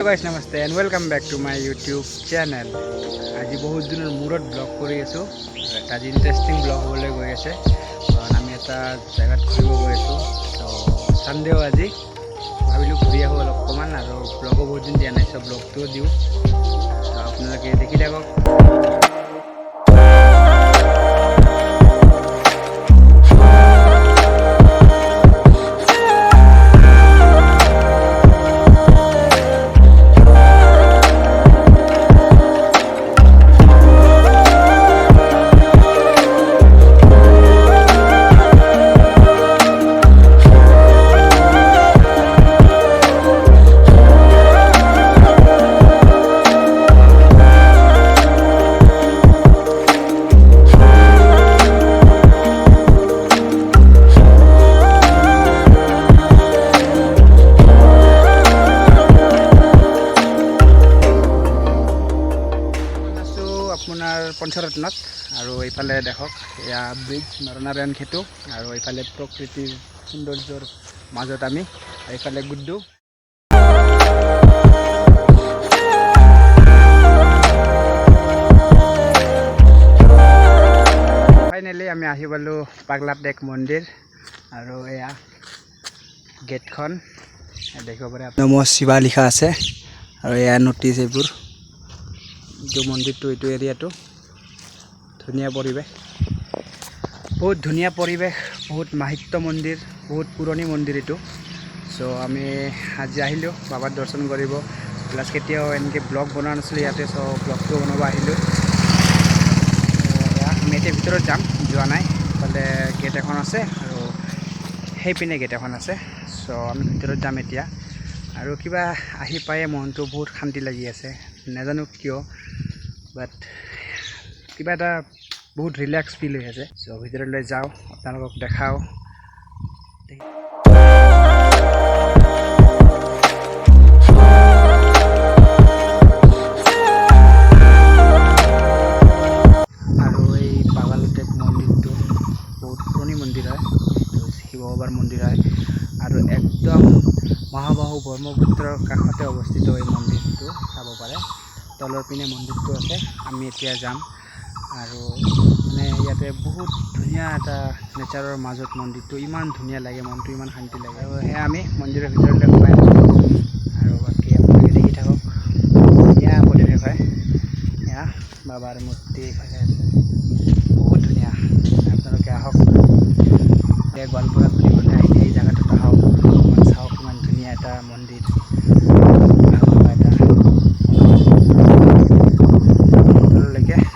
Hello guys, namaste and welcome back to my YouTube channel. আজি বহুত দিনৰ মূৰত ব্লগ কৰি আছো। এটা ইন্টাৰেষ্টিং ব্লগ হ'বলৈ গৈ আছে। কাৰণ আমি এটা জায়গাত ঘূৰিব গৈ আছো। তো সানডেও আজি ভাবিলো ঘূৰি আহো অলপমান আৰু ব্লগো বহুত দিন দিয়া নাই, সব ব্লগটো দিও। তো আপোনালোকে দেখি থাকক। Apunar পঞ্চৰত্নত আৰু এইফালে দেখক এয়া ব্ৰিজ নৰনাৰায়ণ খেতু আৰু এইফালে প্ৰকৃতিৰ সৌন্দৰ্যৰ মাজত আমি এইফালে গুড্ডু ফাইনেলি আমি আহি পালো পাগলাটেক মন্দিৰ আৰু এয়া গেটখন দেখিব পাৰে নমস্কাৰ লিখা আছে আৰু এয়া নোটিছ এইবোৰ जो मंदिर तो ये एरिया तो धुनिया परिवेश बहुत धुनिया परिवेश बहुत माहित्य मंदिर बहुत पुरानी मंदिर ये सो आमी आज आहिलो बाबा दर्शन करिब प्लस केतियाओ एनके ब्लॉग बना नासिलो याते सो ब्लॉग तो बनवा आहिलो आमी एते भितरत जाम जोआ नाइ फाले गेट एखन आछे आरो हेइ पिने गेट एखन आछे सो आमी भितरत जाम एतिया आरो किबा आहि पाए मनটো बहुत शांति লাগি আছে নাজানো কিয় বাট কিবা এটা বহুত ৰিলেক্স ফিল হৈ আছে সো ভিতৰলৈ যাও আপোনালোকক দেখাও আৰু এই পাগলাটেক মন্দিৰটো বহুত পুৰণি মন্দিৰ হয় শিৱ বাবাৰ মন্দিৰ হয় আৰু একদম মহাবাহু ব্ৰহ্মপুত্ৰৰ কাষতে অৱস্থিত এই মন্দিৰটো চাব পাৰে তলৰ পিনে মন্দিৰটো আছে আমি এতিয়া যাম আৰু মানে ইয়াতে বহুত ধুনিয়া এটা নেচাৰৰ মাজত মন্দিৰটো ইমান ধুনিয়া লাগে মনটো ইমান শান্তি লাগে আৰু হে আমি মন্দিৰৰ ভিতৰলৈ সোমাই আৰু বাকি আপোনালোকে দেখি থাকক ইয়া পৰিৱেশ হয় ইয়া বাবাৰ মূৰ্তি এফালে আছে বহুত ধুনিয়া আপোনালোকে আহক এই গোৱালপাৰা ফুৰিবলৈ আহিলে এই জায়গাটোত আহক অকণমান চাওক ইমান ধুনিয়া এটা মন্দিৰ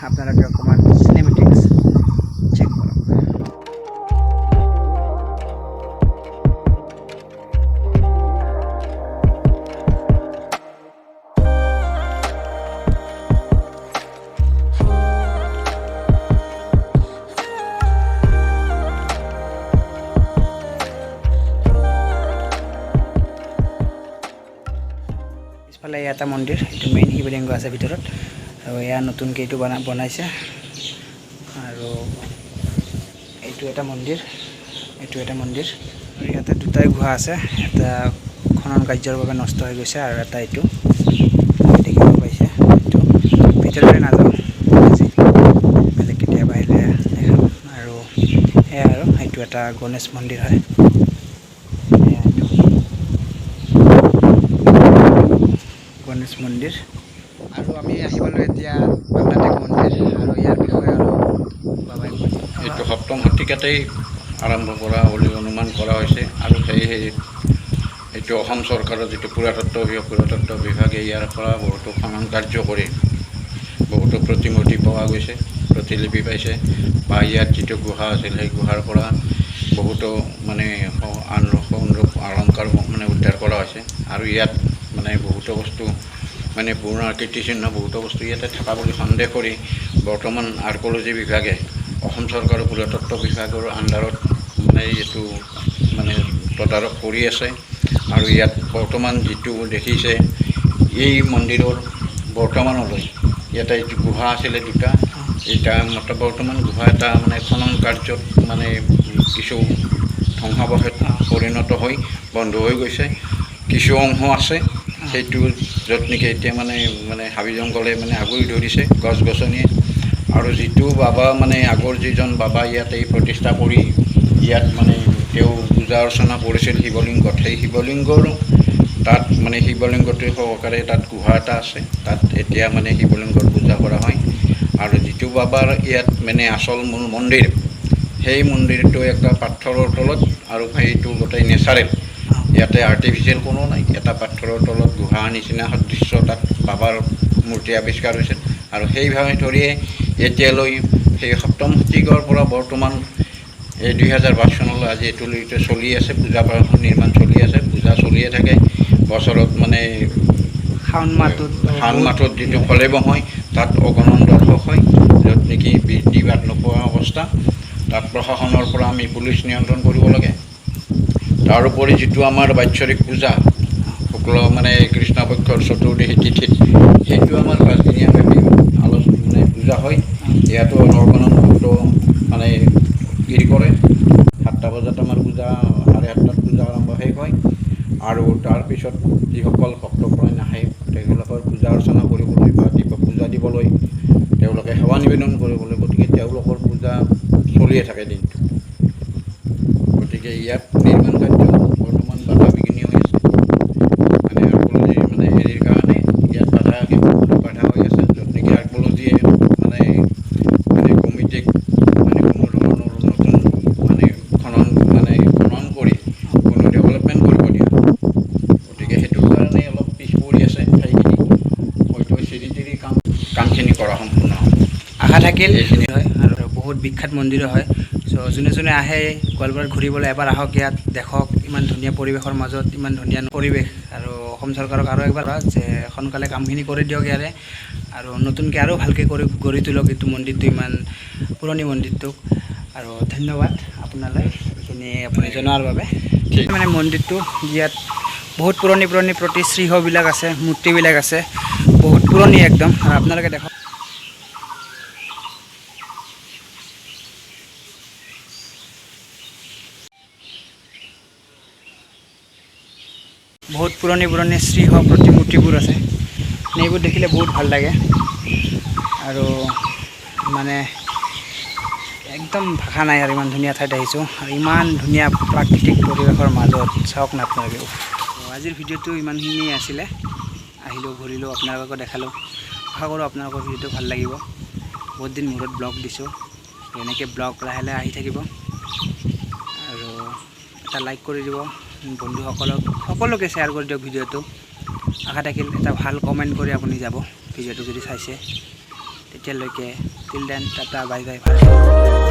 আপোনালোকে অকণমান চিনেমেটিক্স চেক কৰক পিছফালে এটা মন্দিৰ এইটো মেইন শিৱলিংগ আছে ভিতৰত আৰু এয়া নতুনকৈ এইটো বনাইছে আৰু এইটো এটা মন্দিৰ ইয়াতে দুটাই গুহা আছে এটা খনন কাৰ্যৰ বাবে নষ্ট হৈ গৈছে আৰু এটা এইটো দেখিব পাইছে এইটো ভিতৰলৈ নাযাওঁ আজি বেলেগ কেতিয়াবা আহিলে দেখাম আৰু এয়া আৰু এইটো এটা গণেশ মন্দিৰ হয় গণেশ মন্দিৰ আৰু আমি আহিবলৈ এতিয়া পাগলাটেক মন্দিৰ আৰু ইয়াৰ বিষয়ে আৰু বাবাই এইটো সপ্তম শতিকাতেই আৰম্ভ কৰা বুলি অনুমান কৰা হৈছে আৰু সেয়েহে এইটো অসম চৰকাৰৰ যিটো পুৰাতত্ত্ব বিভাগে ইয়াৰ পৰা বহুতো খনন কাৰ্য কৰি বহুতো প্ৰতিমূৰ্তি পোৱা গৈছে প্ৰতিলিপি পাইছে বা ইয়াত যিটো গুহা আছিল সেই গুহাৰ পৰা বহুতো মানে অলংকাৰ মানে উদ্ধাৰ কৰা হৈছে আৰু ইয়াত মানে বহুতো বস্তু মানে পুৰণা কীৰ্তিচিহ্ন বহুতো বস্তু ইয়াতে থকা বুলি সন্দেহ কৰি বৰ্তমান আৰ্ক'লজি বিভাগে অসম চৰকাৰৰ পুৰাতত্ত্ব বিভাগৰ আণ্ডাৰত মানে এইটো মানে তদাৰক কৰি আছে আৰু ইয়াত বৰ্তমান যিটো দেখিছে এই মন্দিৰৰ বৰ্তমানলৈ ইয়াতে এইটো গুহা আছিলে দুটা এটা বৰ্তমান গুহা এটা মানে খনন কাৰ্যত মানে কিছু ধ্বংসাৱশেষ পৰিণত হৈ বন্ধ হৈ গৈছে কিছু অংশ আছে সেইটো য'ত নেকি এতিয়া মানে হাবি জংঘলে মানে আগুৰি ধৰিছে গছ গছনিয়ে আৰু যিটো বাবা মানে আগৰ যিজন বাবা ইয়াতে প্ৰতিষ্ঠা কৰি ইয়াত মানে তেওঁ পূজা অৰ্চনা কৰিছিল শিৱলিংগত সেই শিৱলিংগৰ তাত মানে শিৱলিংগটোৰ সহকাৰে তাত গুহা এটা আছে তাত এতিয়া মানে শিৱলিংগৰ পূজা কৰা হয় আৰু যিটো বাবাৰ ইয়াত মানে আচল মূল মন্দিৰ সেই মন্দিৰটো একটা পাথৰৰ তলত আৰু সেইটো গোটেই নেচাৰেল ইয়াতে আৰ্টিফিচিয়েল কোনো নাই এটা পাথৰৰ তলত গুহা নিচিনা সদৃশ্য তাত বাবাৰ মূৰ্তি আৱিষ্কাৰ হৈছিল আৰু সেইভাৱে ধৰিয়ে এতিয়ালৈ সেই সপ্তম শতিকাৰ পৰা বৰ্তমান এই 2022 চনলৈ আজি এইটোলৈকে চলি আছে পূজা পাৰ্বণ নিৰ্মাণ চলি আছে পূজা চলিয়ে থাকে বছৰত মানে শাওণ মাহত যিটো ফলেব হয় তাত অগণন দৰ্শক হয় য'ত নেকি বৃষ্টি বাট নোপোৱা অৱস্থা তাত প্ৰশাসনৰ পৰা আমি পুলিচ নিয়ন্ত্ৰণ কৰিব লাগে তাৰোপৰি যিটো আমাৰ বাৎসৰিক পূজা শুক্ল মানে কৃষ্ণপক্ষৰ চতুৰ্দশী তিথিত সেইটো আমাৰ পাঁচদিনীয়াকৈ মানে পূজা হয় ইয়াতো অগণন ভক্ত মানে ভিৰ কৰে 7টা বজাত আমাৰ পূজা 7:30 পূজা আৰম্ভ শেষ হয় আৰু তাৰপিছত যিসকল ভক্তপ্ৰাণ আহে তেওঁলোকৰ পূজা অৰ্চনা কৰিবলৈ বা পূজা দিবলৈ তেওঁলোকে সেৱা নিবেদন কৰিবলৈ গতিকে তেওঁলোকৰ পূজা চলিয়ে থাকে দিনটো গতিকে ইয়াত নিৰ্মাণ কাৰ্য বৰ্তমান বাধা বিঘিনি হৈ আছে মানে আৰ্কলজিৰ মানে হেৰিৰ কাৰণে ইয়াত বাধা হৈ আছে য'ত নেকি আৰ্কলজিয়ে মানে কমিটিক মানে কোনো ধৰণৰ নতুন মানে খনন কৰি কোনো ডেভেলপমেণ্ট কৰিব দিয়া গতিকে সেইটোৰ কাৰণে অলপ পিছ পৰি আছে ঠাইখিনি হয়তো চিৰি কামখিনি কৰা সম্পূৰ্ণ আশা থাকিল এইখিনি হয় আৰু বহুত বিখ্যাত মন্দিৰো হয় চ' যোনে আহে গোৱালপাৰাত ঘূৰিবলৈ এবাৰ আহক ইয়াত দেখক ইমান ধুনীয়া পৰিৱেশৰ মাজত ইমান ধুনীয়া পৰিৱেশ আৰু অসম চৰকাৰক আৰু একবাৰ যে সোনকালে কামখিনি কৰি দিয়ক ইয়াৰে আৰু নতুনকৈ আৰু ভালকৈ গঢ়ি তোলক এইটো মন্দিৰটো ইমান পুৰণি মন্দিৰটোক আৰু ধন্যবাদ আপোনালৈ এইখিনি আপুনি জনোৱাৰ বাবে মানে মন্দিৰটো ইয়াত বহুত পুৰণি প্ৰতিশ্ৰীহবিলাক আছে মূৰ্তিবিলাক আছে বহুত পুৰণি একদম আৰু আপোনালোকে দেখক বহুত পুৰণি শ্ৰীহ প্ৰতিমূৰ্তিবোৰ আছে এইবোৰ দেখিলে বহুত ভাল লাগে আৰু মানে একদম ভাষা নাই আৰু ইমান ধুনীয়া ঠাইত আহিছোঁ আৰু ইমান ধুনীয়া প্ৰাকৃতিক পৰিৱেশৰ মাজত চাওক না আপোনালোকে আজিৰ ভিডিঅ'টো ইমানখিনি আছিলে আহিলোঁ ঘূৰিলোঁ আপোনালোকক দেখালোঁ আশা কৰোঁ আপোনালোকৰ ভিডিঅ'টো ভাল লাগিব বহুত দিন মূৰত ব্লগ দিছোঁ এনেকৈ ব্লগ লাহে লাহে আহি থাকিব আৰু এটা লাইক কৰি দিব বন্ধুসকলক সকলোকে শ্বেয়াৰ কৰি দিয়ক ভিডিঅ'টো আশা থাকিল এটা ভাল কমেণ্ট কৰি আপুনি যাব ভিডিঅ'টো যদি চাইছে তেতিয়ালৈকে till then tata bye bye ভাল